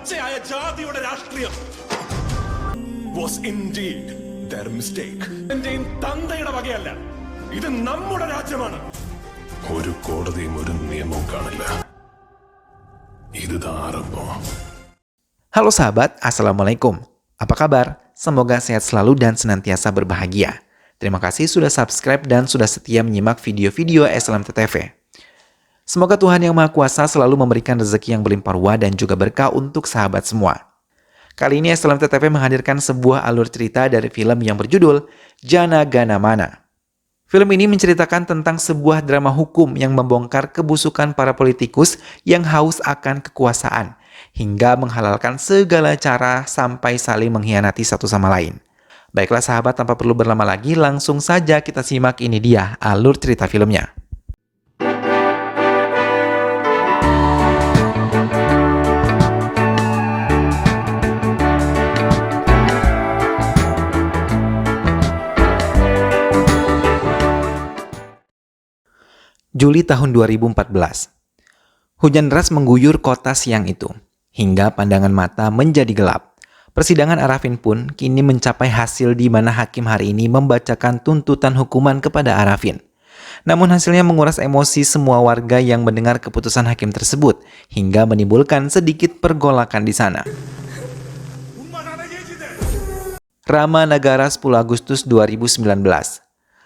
പച്ചയായ ജാതിയുടെ രാഷ്ട്രീയം was indeed their mistake. എന്റെയും തന്തയുടെ വകയല്ല, ഇത് നമ്മുടെ രാജ്യമാണ്. ഒരു കോടതിയും ഒരു നിയമവും കാണില്ല. ഇത് ആരംഭം. Halo sahabat, Assalamualaikum. Apa kabar? Semoga sehat selalu dan senantiasa berbahagia. Terima kasih sudah subscribe dan sudah setia menyimak video-video SLMTTV. Semoga Tuhan Yang Maha Kuasa selalu memberikan rezeki yang berlimpah ruah dan juga berkah untuk sahabat semua. Kali ini SLMTTV menghadirkan sebuah alur cerita dari film yang berjudul Jana Gana Mana. Film ini menceritakan tentang sebuah drama hukum yang membongkar kebusukan para politikus yang haus akan kekuasaan, hingga menghalalkan segala cara sampai saling mengkhianati satu sama lain. Baiklah sahabat, tanpa perlu berlama lagi, langsung saja kita simak, ini dia alur cerita filmnya. Juli tahun 2014. Hujan deras mengguyur kota siang itu, hingga pandangan mata menjadi gelap. Persidangan Arafin pun kini mencapai hasil di mana hakim hari ini membacakan tuntutan hukuman kepada Arafin. Namun hasilnya menguras emosi semua warga yang mendengar keputusan hakim tersebut, hingga menimbulkan sedikit pergolakan di sana. Rama Nagara 10 Agustus 2019.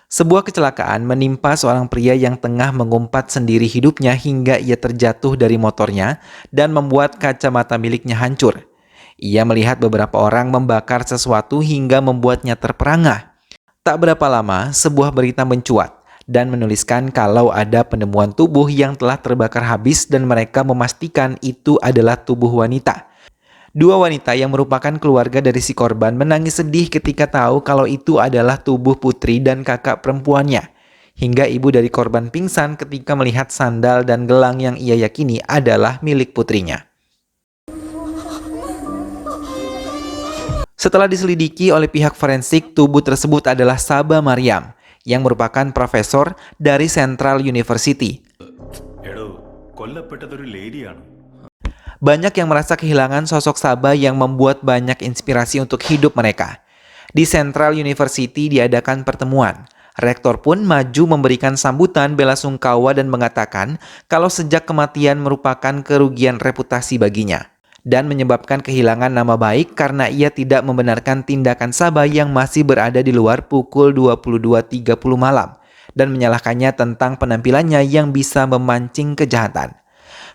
Sebuah kecelakaan menimpa seorang pria yang tengah mengumpat sendiri hidupnya hingga ia terjatuh dari motornya dan membuat kacamata miliknya hancur. Ia melihat beberapa orang membakar sesuatu hingga membuatnya terperangah. Tak berapa lama, sebuah berita mencuat dan menuliskan kalau ada penemuan tubuh yang telah terbakar habis dan mereka memastikan itu adalah tubuh wanita. Dua wanita yang merupakan keluarga dari si korban menangis sedih ketika tahu kalau itu adalah tubuh putri dan kakak perempuannya. Hingga ibu dari korban pingsan ketika melihat sandal dan gelang yang ia yakini adalah milik putrinya. Setelah diselidiki oleh pihak forensik, tubuh tersebut adalah Saba Mariam yang merupakan profesor dari Central University. Banyak yang merasa kehilangan sosok Saba yang membuat banyak inspirasi untuk hidup mereka. Di Central University diadakan pertemuan. Rektor pun maju memberikan sambutan bela sungkawa dan mengatakan kalau sejak kematian merupakan kerugian reputasi baginya dan menyebabkan kehilangan nama baik karena ia tidak membenarkan tindakan Saba yang masih berada di luar pukul 22.30 malam dan menyalahkannya tentang penampilannya yang bisa memancing kejahatan.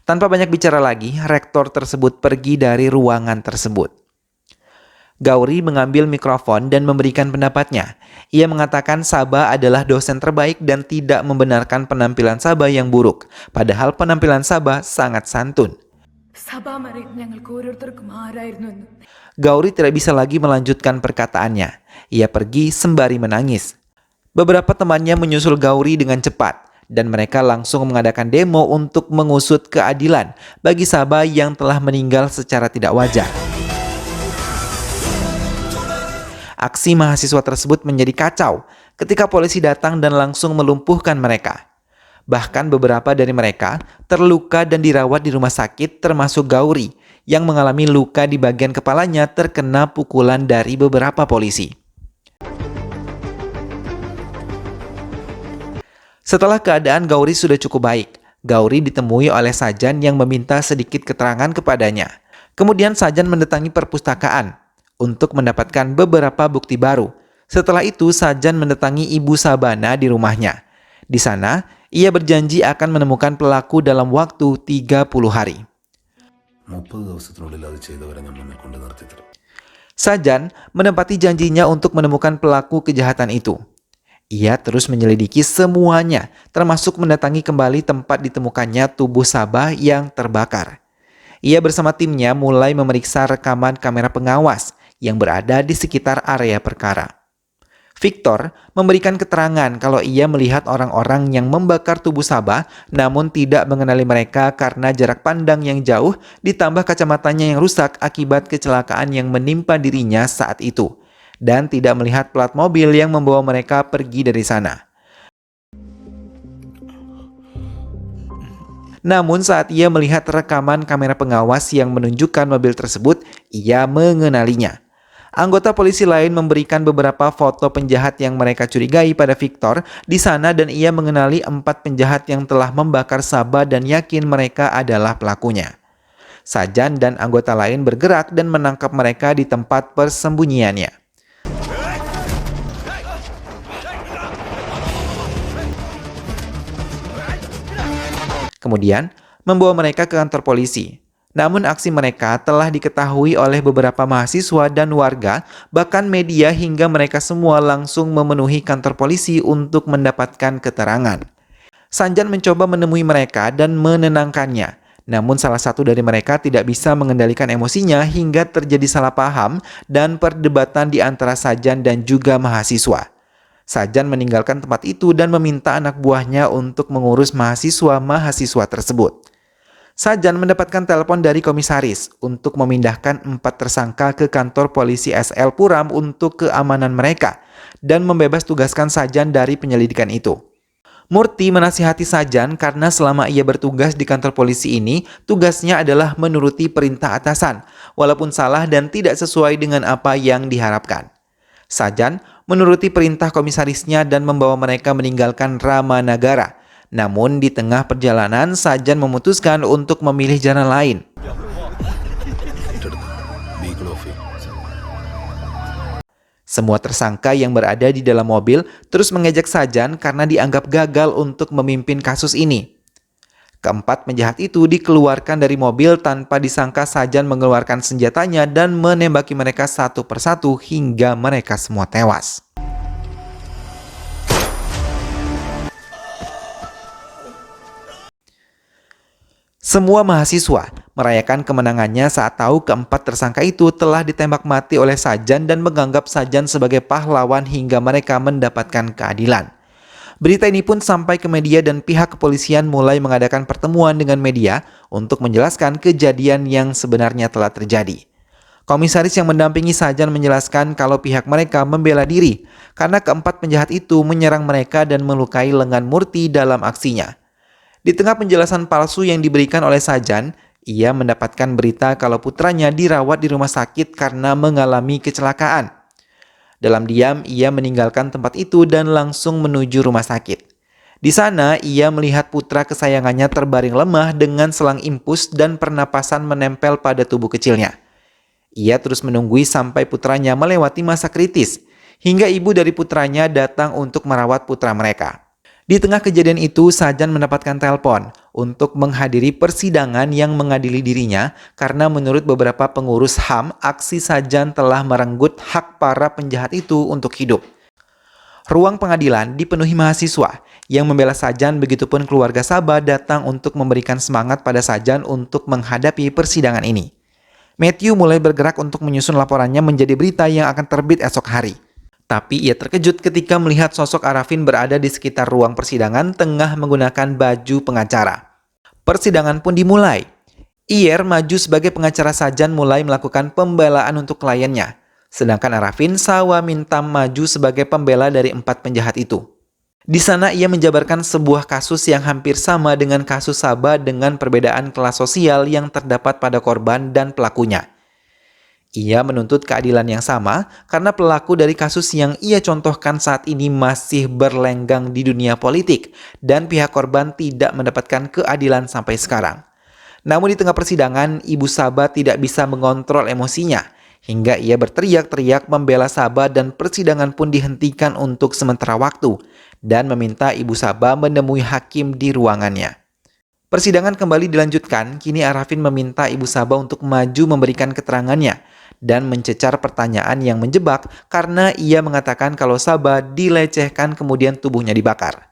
Tanpa banyak bicara lagi, rektor tersebut pergi dari ruangan tersebut. Gauri mengambil mikrofon dan memberikan pendapatnya. Ia mengatakan Saba adalah dosen terbaik dan tidak membenarkan penampilan Saba yang buruk. Padahal penampilan Saba sangat santun. Gauri tidak bisa lagi melanjutkan perkataannya. Ia pergi sembari menangis. Beberapa temannya menyusul Gauri dengan cepat. Dan mereka langsung mengadakan demo untuk mengusut keadilan bagi Saba yang telah meninggal secara tidak wajar. Aksi mahasiswa tersebut menjadi kacau ketika polisi datang dan langsung melumpuhkan mereka. Bahkan beberapa dari mereka terluka dan dirawat di rumah sakit, termasuk Gauri yang mengalami luka di bagian kepalanya terkena pukulan dari beberapa polisi. Setelah keadaan Gauri sudah cukup baik, Gauri ditemui oleh Sajan yang meminta sedikit keterangan kepadanya. Kemudian Sajan mendatangi perpustakaan untuk mendapatkan beberapa bukti baru. Setelah itu Sajan mendatangi Ibu Sabana di rumahnya. Di sana, ia berjanji akan menemukan pelaku dalam waktu 30 hari. Sajan menepati janjinya untuk menemukan pelaku kejahatan itu. Ia terus menyelidiki semuanya, termasuk mendatangi kembali tempat ditemukannya tubuh Saba yang terbakar. Ia bersama timnya mulai memeriksa rekaman kamera pengawas yang berada di sekitar area perkara. Victor memberikan keterangan kalau ia melihat orang-orang yang membakar tubuh Saba, namun tidak mengenali mereka karena jarak pandang yang jauh ditambah kacamatanya yang rusak akibat kecelakaan yang menimpa dirinya saat itu. Dan tidak melihat plat mobil yang membawa mereka pergi dari sana. Namun saat ia melihat rekaman kamera pengawas yang menunjukkan mobil tersebut, ia mengenalinya. Anggota polisi lain memberikan beberapa foto penjahat yang mereka curigai pada Victor di sana dan ia mengenali 4 penjahat yang telah membakar Sabah dan yakin mereka adalah pelakunya. Sajan dan anggota lain bergerak dan menangkap mereka di tempat persembunyiannya. Kemudian, membawa mereka ke kantor polisi. Namun aksi mereka telah diketahui oleh beberapa mahasiswa dan warga, bahkan media hingga mereka semua langsung memenuhi kantor polisi untuk mendapatkan keterangan. Sanjan mencoba menemui mereka dan menenangkannya. Namun salah satu dari mereka tidak bisa mengendalikan emosinya hingga terjadi salah paham dan perdebatan di antara Sajan dan juga mahasiswa. Sajan meninggalkan tempat itu dan meminta anak buahnya untuk mengurus mahasiswa-mahasiswa tersebut. Sajan mendapatkan telepon dari komisaris untuk memindahkan 4 tersangka ke kantor polisi SL Puram untuk keamanan mereka dan membebas tugaskan Sajan dari penyelidikan itu. Murti menasihati Sajan karena selama ia bertugas di kantor polisi ini, tugasnya adalah menuruti perintah atasan, walaupun salah dan tidak sesuai dengan apa yang diharapkan. Sajan menuruti perintah komisarisnya dan membawa mereka meninggalkan Ramanagara. Namun di tengah perjalanan, Sajan memutuskan untuk memilih jalan lain. Semua tersangka yang berada di dalam mobil terus mengejek Sajan karena dianggap gagal untuk memimpin kasus ini. Keempat penjahat itu dikeluarkan dari mobil tanpa disangka Sajan mengeluarkan senjatanya dan menembaki mereka satu persatu hingga mereka semua tewas. Semua mahasiswa merayakan kemenangannya saat tahu keempat tersangka itu telah ditembak mati oleh Sajan dan menganggap Sajan sebagai pahlawan hingga mereka mendapatkan keadilan. Berita ini pun sampai ke media dan pihak kepolisian mulai mengadakan pertemuan dengan media untuk menjelaskan kejadian yang sebenarnya telah terjadi. Komisaris yang mendampingi Sajan menjelaskan kalau pihak mereka membela diri karena keempat penjahat itu menyerang mereka dan melukai lengan Murti dalam aksinya. Di tengah penjelasan palsu yang diberikan oleh Sajan, ia mendapatkan berita kalau putranya dirawat di rumah sakit karena mengalami kecelakaan. Dalam diam, ia meninggalkan tempat itu dan langsung menuju rumah sakit. Di sana, ia melihat putra kesayangannya terbaring lemah dengan selang impus dan pernapasan menempel pada tubuh kecilnya. Ia terus menunggui sampai putranya melewati masa kritis, hingga ibu dari putranya datang untuk merawat putra mereka. Di tengah kejadian itu, Sajan mendapatkan telepon untuk menghadiri persidangan yang mengadili dirinya karena menurut beberapa pengurus HAM, aksi Sajan telah merenggut hak para penjahat itu untuk hidup. Ruang pengadilan dipenuhi mahasiswa yang membela Sajan, begitupun keluarga Sabah datang untuk memberikan semangat pada Sajan untuk menghadapi persidangan ini. Matthew mulai bergerak untuk menyusun laporannya menjadi berita yang akan terbit esok hari. Tapi ia terkejut ketika melihat sosok Arafin berada di sekitar ruang persidangan tengah menggunakan baju pengacara. Persidangan pun dimulai. Ir maju sebagai pengacara Sajan mulai melakukan pembelaan untuk kliennya. Sedangkan Arafin Sawamintam maju sebagai pembela dari 4 penjahat itu. Di sana ia menjabarkan sebuah kasus yang hampir sama dengan kasus Sabah dengan perbedaan kelas sosial yang terdapat pada korban dan pelakunya. Ia menuntut keadilan yang sama karena pelaku dari kasus yang ia contohkan saat ini masih berlenggang di dunia politik dan pihak korban tidak mendapatkan keadilan sampai sekarang. Namun di tengah persidangan, Ibu Sabah tidak bisa mengontrol emosinya hingga ia berteriak-teriak membela Sabah dan persidangan pun dihentikan untuk sementara waktu dan meminta Ibu Sabah menemui hakim di ruangannya. Persidangan kembali dilanjutkan, kini Arafin meminta Ibu Sabah untuk maju memberikan keterangannya dan mencecar pertanyaan yang menjebak karena ia mengatakan kalau Sabah dilecehkan kemudian tubuhnya dibakar.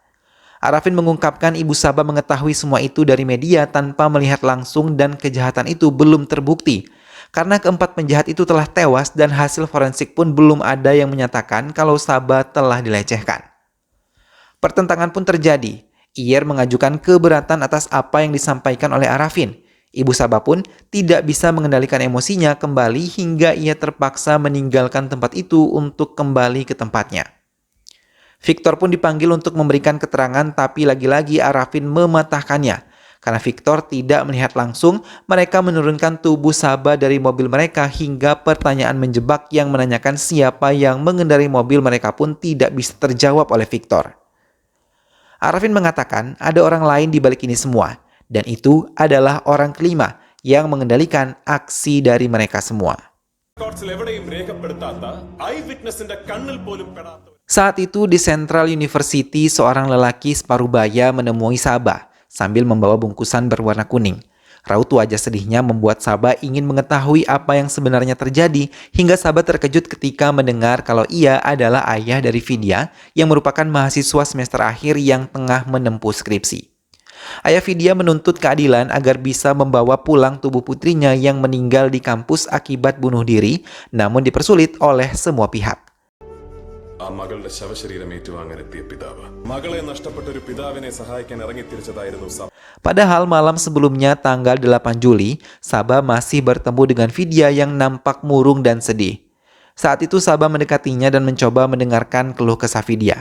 Arafin mengungkapkan Ibu Sabah mengetahui semua itu dari media tanpa melihat langsung dan kejahatan itu belum terbukti karena keempat penjahat itu telah tewas dan hasil forensik pun belum ada yang menyatakan kalau Sabah telah dilecehkan. Pertentangan pun terjadi. Ir mengajukan keberatan atas apa yang disampaikan oleh Arafin. Ibu Sabah pun tidak bisa mengendalikan emosinya kembali hingga ia terpaksa meninggalkan tempat itu untuk kembali ke tempatnya. Victor pun dipanggil untuk memberikan keterangan tapi lagi-lagi Arafin mematahkannya Karena Victor tidak melihat langsung, mereka menurunkan tubuh Sabah dari mobil mereka hingga pertanyaan menjebak yang menanyakan siapa yang mengendarai mobil mereka pun tidak bisa terjawab oleh Victor. Arafin mengatakan ada orang lain di balik ini semua, dan itu adalah orang kelima yang mengendalikan aksi dari mereka semua. Saat itu di Central University, seorang lelaki separuh baya menemui Sabah sambil membawa bungkusan berwarna kuning. Raut wajah sedihnya membuat Sabah ingin mengetahui apa yang sebenarnya terjadi, hingga Sabah terkejut ketika mendengar kalau ia adalah ayah dari Vidya yang merupakan mahasiswa semester akhir yang tengah menempuh skripsi. Ayah Vidya menuntut keadilan agar bisa membawa pulang tubuh putrinya yang meninggal di kampus akibat bunuh diri, namun dipersulit oleh semua pihak. ആ മകളുടെ ശവശരീരം ഏറ്റുവാങ്ങാനെത്തിയ പിതാവ് മകളെ നഷ്ടപ്പെട്ട ഒരു പിതാവിനെ സഹായിക്കാൻ ഇറങ്ങിത്തിരിച്ചതായിരുന്നു. Padahal malam sebelumnya tanggal 8 Juli, Sabah masih bertemu dengan Vidya yang nampak murung dan sedih. Saat itu Sabah mendekatinya dan mencoba mendengarkan keluh kesah Vidya.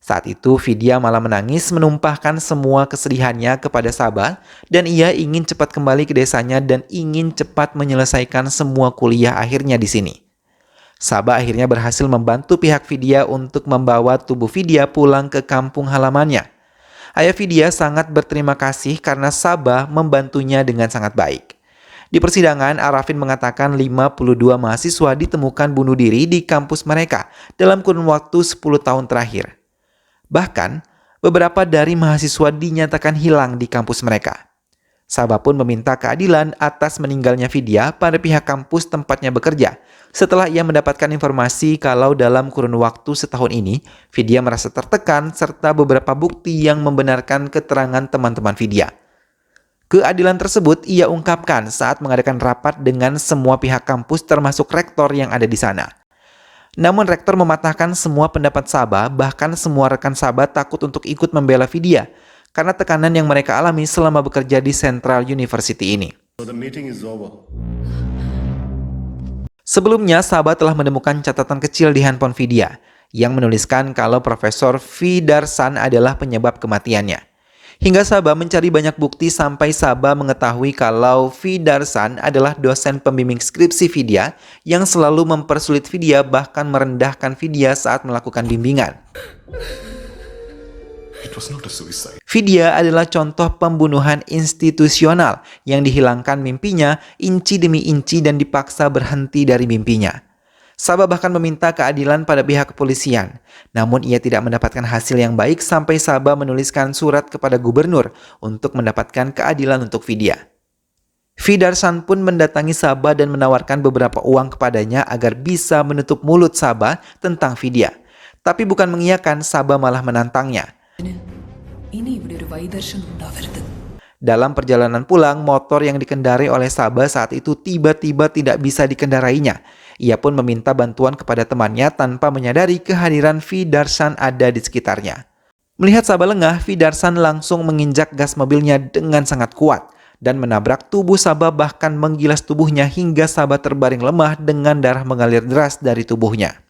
Saat itu Vidya malah menangis menumpahkan semua kesedihannya kepada Sabah dan ia ingin cepat kembali ke desanya dan ingin cepat menyelesaikan semua kuliah akhirnya di sini. Sabah akhirnya berhasil membantu pihak Vidya untuk membawa tubuh Vidya pulang ke kampung halamannya. Ayah Vidya sangat berterima kasih karena Sabah membantunya dengan sangat baik. Di persidangan, Arafin mengatakan 52 mahasiswa ditemukan bunuh diri di kampus mereka dalam kurun waktu 10 tahun terakhir. Bahkan, beberapa dari mahasiswa dinyatakan hilang di kampus mereka. Sabah pun meminta keadilan atas meninggalnya Vidya pada pihak kampus tempatnya bekerja, setelah ia mendapatkan informasi kalau dalam kurun waktu setahun ini, Vidya merasa tertekan serta beberapa bukti yang membenarkan keterangan teman-teman Vidya. Keadilan tersebut ia ungkapkan saat mengadakan rapat dengan semua pihak kampus termasuk rektor yang ada di sana. Namun rektor mematahkan semua pendapat Sabah, bahkan semua rekan Sabah takut untuk ikut membela Vidya karena tekanan yang mereka alami selama bekerja di Central University ini. Sebelumnya, Sabah telah menemukan catatan kecil di handphone Vidya yang menuliskan kalau Profesor V. Darsan adalah penyebab kematiannya. Hingga Sabah mencari banyak bukti sampai Sabah mengetahui kalau V. Darsan adalah dosen pembimbing skripsi Vidya yang selalu mempersulit Vidya bahkan merendahkan Vidya saat melakukan bimbingan. Vidya adalah contoh pembunuhan institusional yang dihilangkan mimpinya inci demi inci dan dipaksa berhenti dari mimpinya. Sabah bahkan meminta keadilan pada pihak kepolisian, namun ia tidak mendapatkan hasil yang baik sampai Sabah menuliskan surat kepada gubernur untuk mendapatkan keadilan untuk Vidya. V. Darsan pun mendatangi Sabah dan menawarkan beberapa uang kepadanya agar bisa menutup mulut Sabah tentang Vidya. Tapi bukan mengiyakan, Sabah malah menantangnya. Dalam perjalanan pulang, motor yang dikendarai oleh Sabah saat itu tiba-tiba tidak bisa dikendarainya. Ia pun meminta bantuan kepada temannya tanpa menyadari kehadiran V. Darsan ada di sekitarnya. Melihat Sabah lengah, V. Darsan langsung menginjak gas mobilnya dengan sangat kuat dan menabrak tubuh Sabah, bahkan menggilas tubuhnya hingga Sabah terbaring lemah dengan darah mengalir deras dari tubuhnya.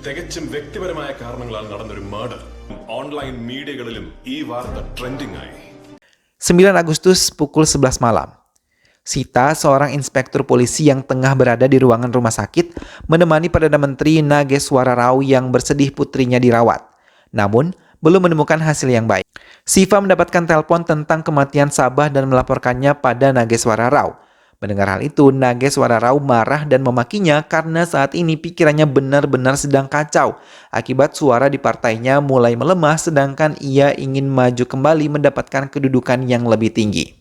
തികച്ചും വ്യക്തിപരമായ കാരണങ്ങളാൽ നടന്നൊരു murder online മീഡിയകളിലും ഈ വാർത്ത ട്രെൻഡിംഗ് ആയി. 9 Agustus pukul 11 malam. Sita, seorang inspektur polisi yang tengah berada di ruangan rumah sakit, menemani Perdana Menteri Nageswara Rao yang bersedih putrinya dirawat. Namun, belum menemukan hasil yang baik. Siva mendapatkan telepon tentang kematian Sabah dan melaporkannya pada Nageswara Rao. Mendengar hal itu, Nageswara Rao marah dan memakinya karena saat ini pikirannya benar-benar sedang kacau akibat suara di partainya mulai melemah sedangkan ia ingin maju kembali mendapatkan kedudukan yang lebih tinggi.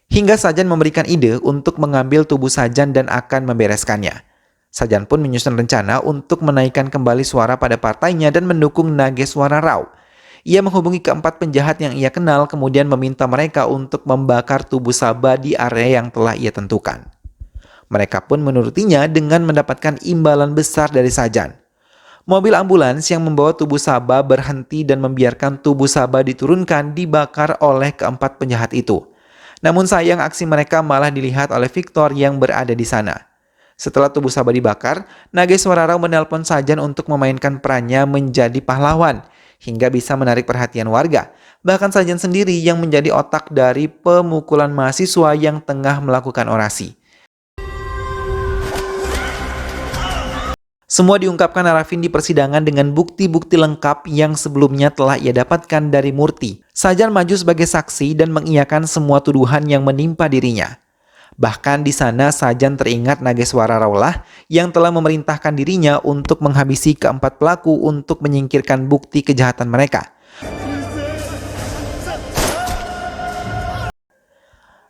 Hingga Sajan memberikan ide untuk mengambil tubuh Sajan dan akan membereskannya. Sajan pun menyusun rencana untuk menaikkan kembali suara pada partainya dan mendukung Nageswara Rao. Ia menghubungi keempat penjahat yang ia kenal kemudian meminta mereka untuk membakar tubuh Sabah di area yang telah ia tentukan. Mereka pun menurutinya dengan mendapatkan imbalan besar dari Sajan. Mobil ambulans yang membawa tubuh Sabah berhenti dan membiarkan tubuh Sabah diturunkan dibakar oleh keempat penjahat itu. Namun sayang aksi mereka malah dilihat oleh Victor yang berada di sana. Setelah tubuh Sabah dibakar, Nageswara Rao menelpon Sajan untuk memainkan perannya menjadi pahlawan hingga bisa menarik perhatian warga. Bahkan Sajan sendiri yang menjadi otak dari pemukulan mahasiswa yang tengah melakukan orasi. Semua diungkapkan Arafin di persidangan dengan bukti-bukti lengkap yang sebelumnya telah ia dapatkan dari Murti. Sajan maju sebagai saksi dan mengiyakan semua tuduhan yang menimpa dirinya. Bahkan di sana Sajan teringat Nageswara Raulah yang telah memerintahkan dirinya untuk menghabisi keempat pelaku untuk menyingkirkan bukti kejahatan mereka.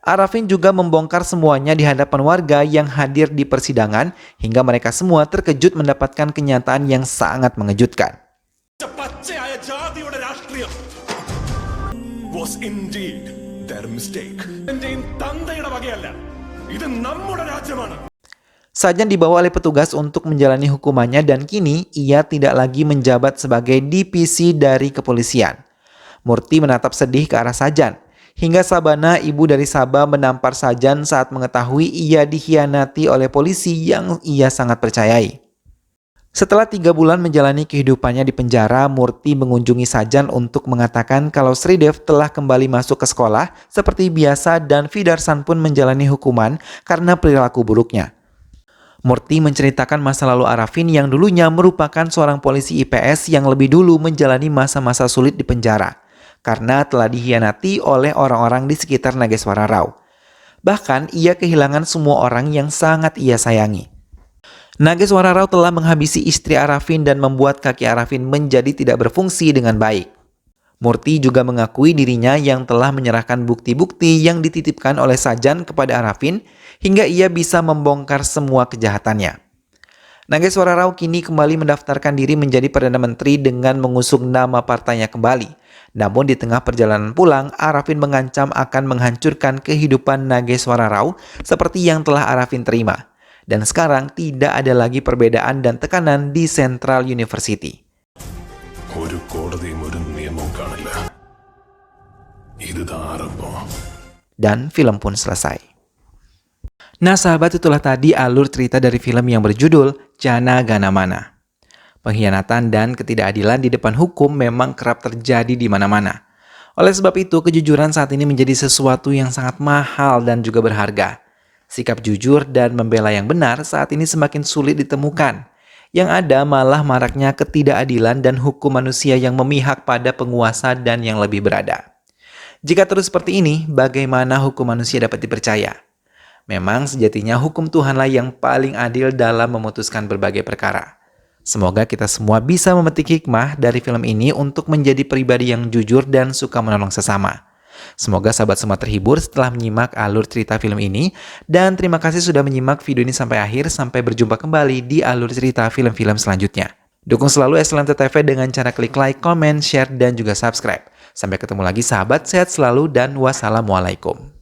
Arafin juga membongkar semuanya di hadapan warga yang hadir di persidangan hingga mereka semua terkejut mendapatkan kenyataan yang sangat mengejutkan. Was indeed their mistake. Sajan dibawa oleh petugas untuk menjalani hukumannya dan kini ia tidak lagi menjabat sebagai DPC dari kepolisian. Murti menatap sedih ke arah Sajan. Hingga Sabana, ibu dari Saba, menampar Sajan saat mengetahui ia dikhianati oleh polisi yang ia sangat percayai. Setelah 3 bulan menjalani kehidupannya di penjara, Murti mengunjungi Sajan untuk mengatakan kalau Sridev telah kembali masuk ke sekolah seperti biasa dan Fidarsan pun menjalani hukuman karena perilaku buruknya. Murti menceritakan masa lalu Arafin yang dulunya merupakan seorang polisi IPS yang lebih dulu menjalani masa-masa sulit di penjara karena telah dikhianati oleh orang-orang di sekitar Nageswara Rau. Bahkan ia kehilangan semua orang yang sangat ia sayangi. Nageswara Rau telah menghabisi istri Arafin dan membuat kaki Arafin menjadi tidak berfungsi dengan baik. Murti juga mengakui dirinya yang telah menyerahkan bukti-bukti yang dititipkan oleh Sajan kepada Arafin hingga ia bisa membongkar semua kejahatannya. Nageswara Rau kini kembali mendaftarkan diri menjadi Perdana Menteri dengan mengusung nama partainya kembali. Namun di tengah perjalanan pulang, Arafin mengancam akan menghancurkan kehidupan Nageswara Rau seperti yang telah Arafin terima. Dan sekarang tidak ada lagi perbedaan dan tekanan di Central University. Dan film pun selesai. Nah sahabat, itulah tadi alur cerita dari film yang berjudul Jana Gana Mana. Pengkhianatan dan ketidakadilan di depan hukum memang kerap terjadi di mana-mana. Oleh sebab itu, kejujuran saat ini menjadi sesuatu yang sangat mahal dan juga berharga. Sikap jujur dan membela yang benar saat ini semakin sulit ditemukan. Yang ada malah maraknya ketidakadilan dan hukum manusia yang memihak pada penguasa dan yang lebih berada. Jika terus seperti ini, bagaimana hukum manusia dapat dipercaya? Memang sejatinya hukum Tuhanlah yang paling adil dalam memutuskan berbagai perkara. Semoga kita semua bisa memetik hikmah dari film ini untuk menjadi pribadi yang jujur dan suka menolong sesama. Semoga sahabat semua terhibur setelah menyimak alur cerita film ini. Dan terima kasih sudah menyimak video ini sampai akhir. Sampai berjumpa kembali di alur cerita film-film selanjutnya. Dukung selalu Excellent TV dengan cara klik like, comment, share, dan juga subscribe. Sampai ketemu lagi sahabat, sehat selalu dan wassalamualaikum.